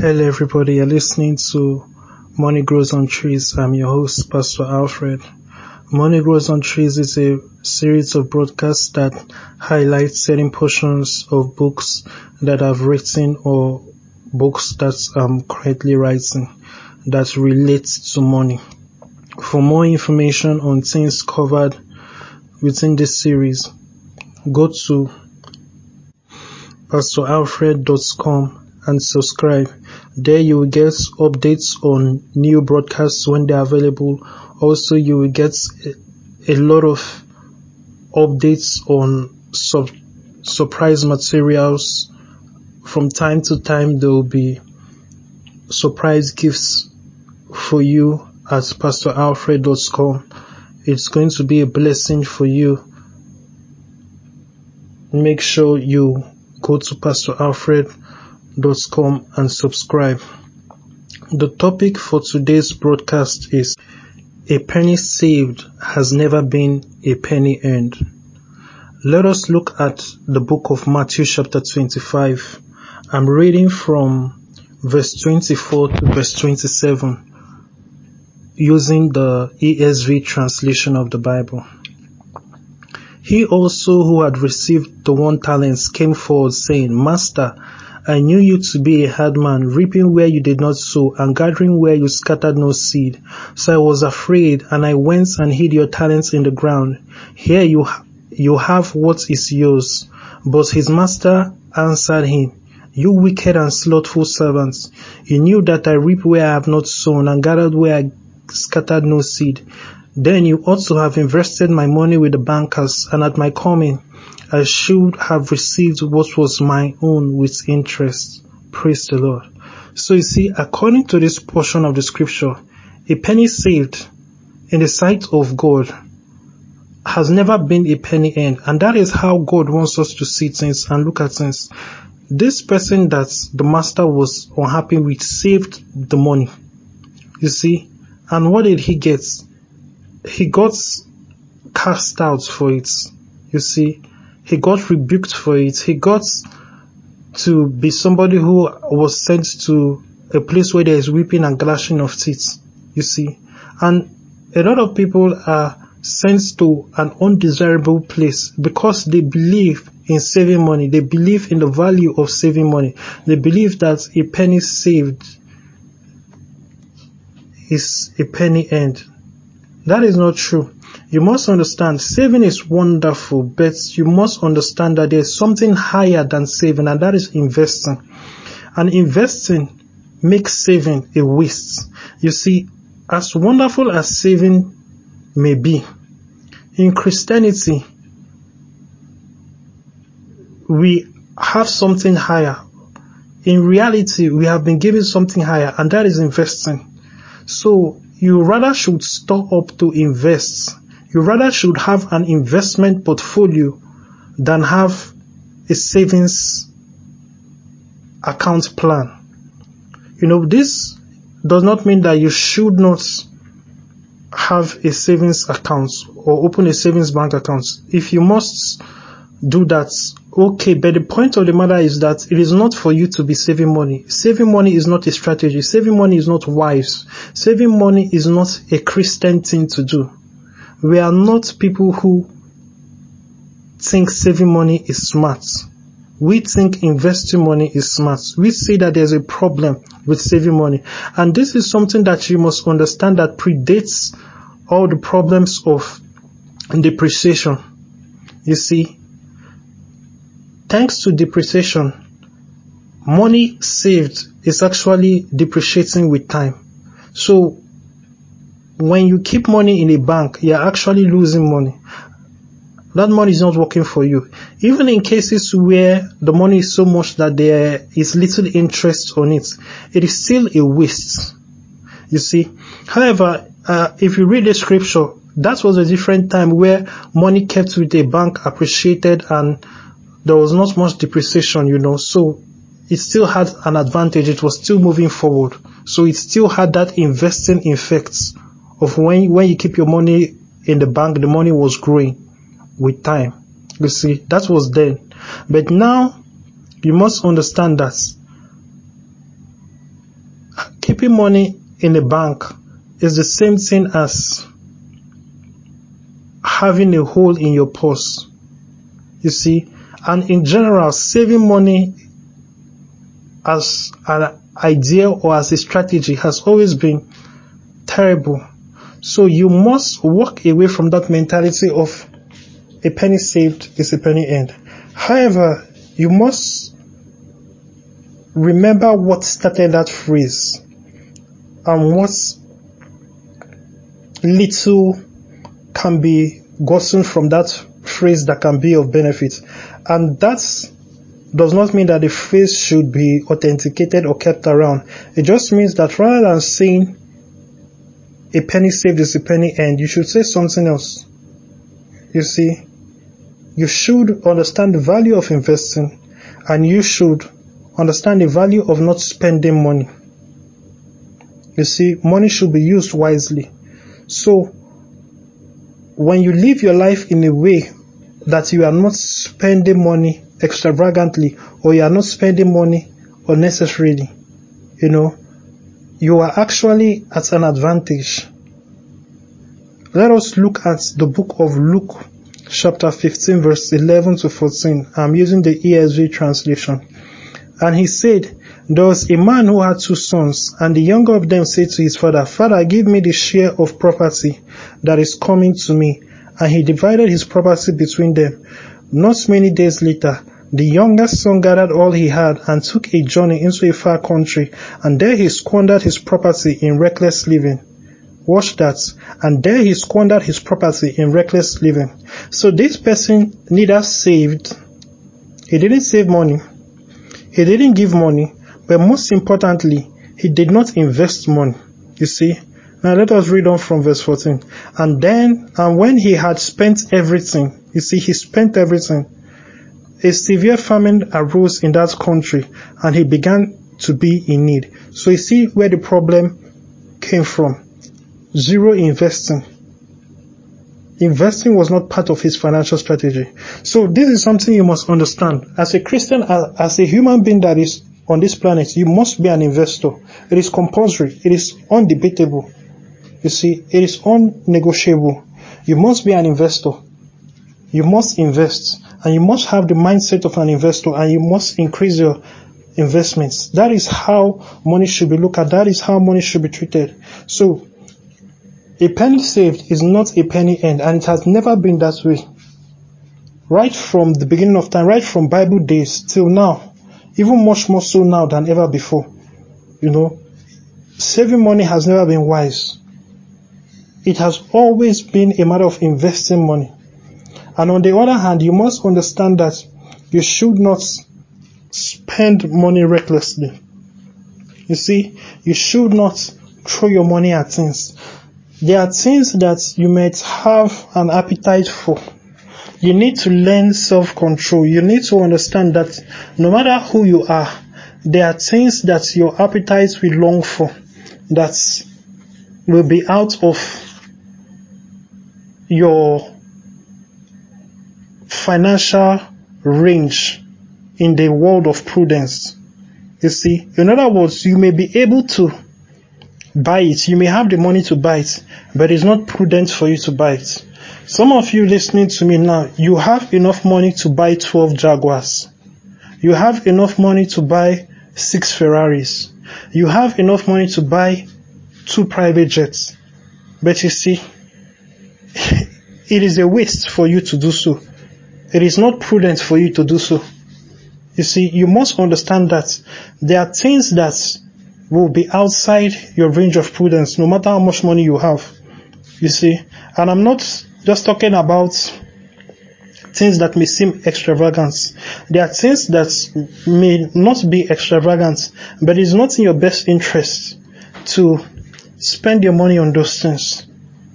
Hello everybody, you're listening to Money Grows on Trees. I'm your host, Pastor Alfred. Money Grows on Trees is a series of broadcasts that highlight certain portions of books that I've written or books that I'm currently writing that relate to money. For more information on things covered within this series, go to pastoralfred.com and subscribe. There you will get updates on new broadcasts when they are available. Also, you will get a lot of updates on surprise materials. From time to time, there will be surprise gifts for you at pastoralfred.com. It's going to be a blessing for you. Make sure you go to pastoralfred.com and subscribe. The topic for today's broadcast is a penny saved has never been a penny earned. Let us look at the book of Matthew chapter 25. I'm reading from verse 24 to verse 27 using the ESV translation of the Bible. He also who had received the 1 talent came forward, saying, Master, I knew you to be a hard man, reaping where you did not sow, and gathering where you scattered no seed. So I was afraid, and I went and hid your talents in the ground. Here you have what is yours. But his master answered him, You wicked and slothful servants, you knew that I reap where I have not sown, and gathered where I scattered no seed. Then you ought to have invested my money with the bankers, and at my coming I should have received what was my own with interest. Praise the Lord. So you see, according to this portion of the scripture, a penny saved in the sight of God has never been a penny earned. And that is how God wants us to see things and look at things. This person that the master was unhappy with saved the money. You see, and what did he get? He got cast out for it. You see, he got rebuked for it. He got to be somebody who was sent to a place where there is weeping and gnashing of teeth. You see, and a lot of people are sent to an undesirable place because they believe in saving money. They believe in the value of saving money. They believe that a penny saved is a penny earned. That is not true. You must understand, saving is wonderful, but you must understand that there is something higher than saving, and that is investing. And investing makes saving a waste. You see, as wonderful as saving may be, in Christianity, we have something higher. In reality, we have been given something higher, and that is investing. So, you rather should store up to invest. You rather should have an investment portfolio than have a savings account plan. You know, this does not mean that you should not have a savings account or open a savings bank account. If you must do that, okay, but the point of the matter is that it is not for you to be saving money. Saving money is not a strategy. Saving money is not wise. Saving money is not a Christian thing to do. We are not people who think saving money is smart. We think investing money is smart. We say that there's a problem with saving money. And this is something that you must understand that predates all the problems of depreciation. You see, thanks to depreciation, money saved is actually depreciating with time. So, when you keep money in a bank, you're actually losing money. That money is not working for you. Even in cases where the money is so much that there is little interest on it, it is still a waste. You see, however, if you read the scripture, that was a different time where money kept with a bank appreciated and there was not much depreciation, you know, so it still had an advantage. It was still moving forward. So it still had that investing effect of when you keep your money in the bank, the money was growing with time. You see, that was then. But now, you must understand that keeping money in a bank is the same thing as having a hole in your purse. You see, and in general, saving money as an idea or as a strategy has always been terrible. So you must walk away from that mentality of a penny saved is a penny earned. However, you must remember what started that phrase and what little can be gotten from that phrase that can be of benefit. And that does not mean that the phrase should be authenticated or kept around. It just means that rather than saying a penny saved is a penny earned, you should say something else. You see, you should understand the value of investing, and you should understand the value of not spending money. You see, money should be used wisely. So, when you live your life in a way that you are not spending money extravagantly, or you are not spending money unnecessarily, you are actually at an advantage. Let us look at the book of Luke, chapter 15, verse 11 to 14. I'm using the ESV translation. And he said, there was a man who had 2 sons, and the younger of them said to his father, Father, give me the share of property that is coming to me. And he divided his property between them. Not many days later, the youngest son gathered all he had and took a journey into a far country, and there he squandered his property in reckless living. Watch that. And there he squandered his property in reckless living. So this person neither saved, he didn't save money, he didn't give money, but most importantly, he did not invest money. You see? Now let us read on from verse 14. And when he had spent everything, you see, he spent everything, a severe famine arose in that country, and he began to be in need. So you see where the problem came from. Zero investing. Investing was not part of his financial strategy. So this is something you must understand. As a Christian, as a human being that is on this planet, you must be an investor. It is compulsory. It is undebatable. You see, it is unnegotiable. You must be an investor. You must invest. And you must have the mindset of an investor, and you must increase your investments. That is how money should be looked at. That is how money should be treated. So, a penny saved is not a penny earned, and it has never been that way. Right from the beginning of time, right from Bible days till now, even much more so now than ever before. Saving money has never been wise. It has always been a matter of investing money. And on the other hand, you must understand that you should not spend money recklessly. You see, you should not throw your money at things. There are things that you might have an appetite for. You need to learn self-control. You need to understand that no matter who you are, there are things that your appetite will long for that will be out of your financial range in the world of prudence. You see, in other words, you may be able to buy it. You may have the money to buy it, but it's not prudent for you to buy it. Some of you listening to me now, you have enough money to buy 12 Jaguars. You have enough money to buy 6 Ferraris. You have enough money to buy 2 private jets. But you see, it is a waste for you to do so. It is not prudent for you to do so. You see, you must understand that there are things that will be outside your range of prudence, no matter how much money you have. You see, and I'm not just talking about things that may seem extravagant. There are things that may not be extravagant, but it's not in your best interest to spend your money on those things.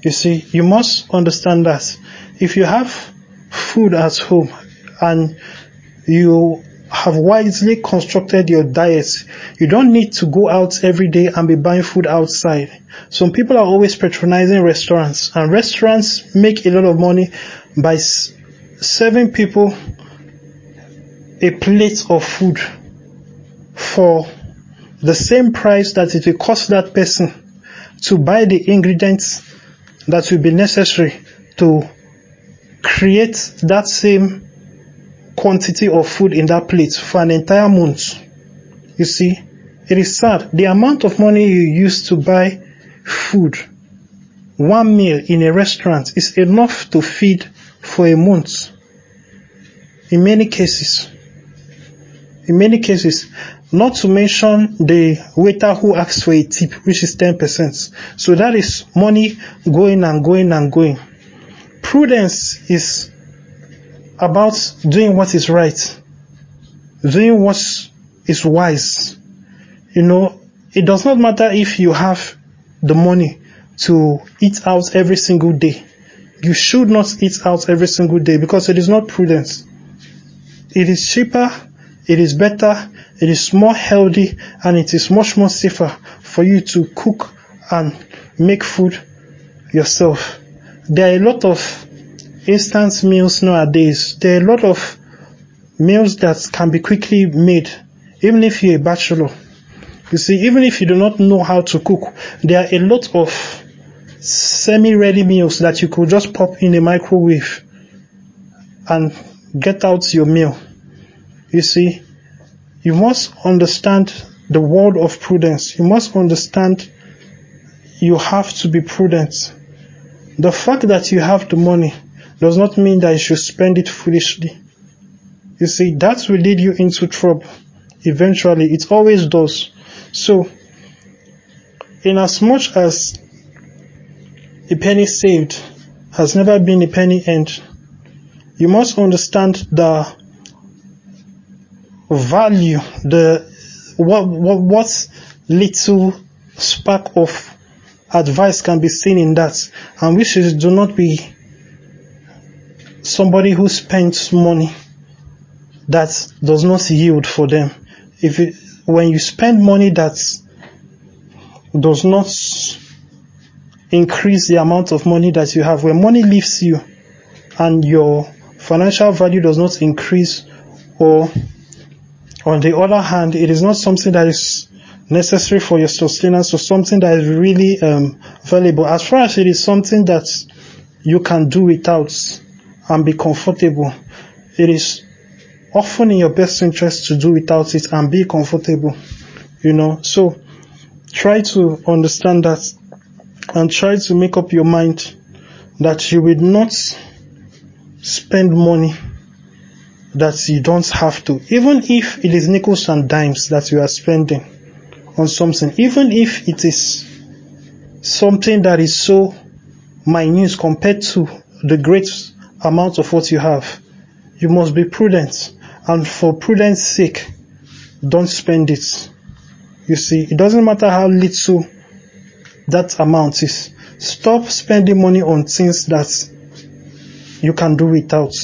You see, you must understand that if you have food at home and you have wisely constructed your diet, you don't need to go out every day and be buying food outside. Some people are always patronizing restaurants, and restaurants make a lot of money by serving people a plate of food for the same price that it will cost that person to buy the ingredients that will be necessary to create that same quantity of food in that plate for an entire month. You see, it is sad. The amount of money you use to buy food, one meal in a restaurant, is enough to feed for a month. In many cases, not to mention the waiter who asks for a tip, which is 10%. So that is money going and going and going. Prudence is about doing what is right, doing what is wise. You know, it does not matter if you have the money to eat out every single day. You should not eat out every single day because it is not prudence. It is cheaper, it is better, it is more healthy, and it is much more safer for you to cook and make food yourself. There are a lot of instant meals nowadays. There are a lot of meals that can be quickly made, even if you're a bachelor. You see, even if you do not know how to cook, there are a lot of semi-ready meals that you could just pop in a microwave and get out your meal. You see, you must understand the world of prudence. You must understand you have to be prudent. The fact that you have the money does not mean that you should spend it foolishly. You see, that will lead you into trouble. Eventually, it always does. So, in as much as a penny saved has never been a penny earned, you must understand the value, what little spark of advice can be seen in that, and which is, do not be somebody who spends money that does not yield for them. When you spend money that does not increase the amount of money that you have, when money leaves you and your financial value does not increase, or on the other hand, it is not something that is necessary for your sustenance or something that is really valuable, as far as it is something that you can do without and be comfortable, it is often in your best interest to do without it and be comfortable, you know. So try to understand that and try to make up your mind that you will not spend money that you don't have to, even if it is nickels and dimes that you are spending on something, even if it is something that is so minute compared to the great amount of what you have. You must be prudent, and for prudence sake, don't spend it. You see, it doesn't matter how little that amount is. Stop spending money on things that you can do without.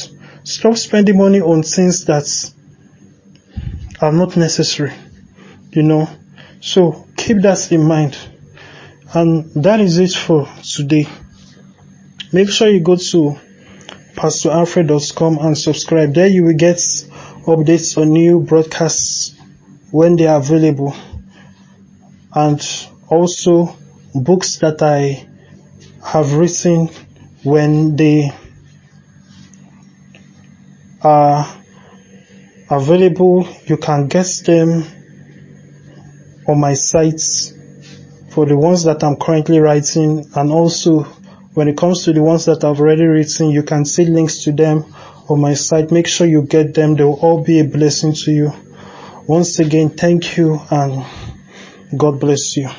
Stop spending money on things that are not necessary, you know. So keep that in mind. And that is it for today. Make sure you go to pastoralfred.com and subscribe. There you will get updates on new broadcasts when they are available, and also books that I have written when they are available. You can get them on my sites for the ones that I'm currently writing, and also when it comes to the ones that I've already written, you can see links to them on my site. Make sure you get them. They will all be a blessing to you. Once again, thank you and God bless you.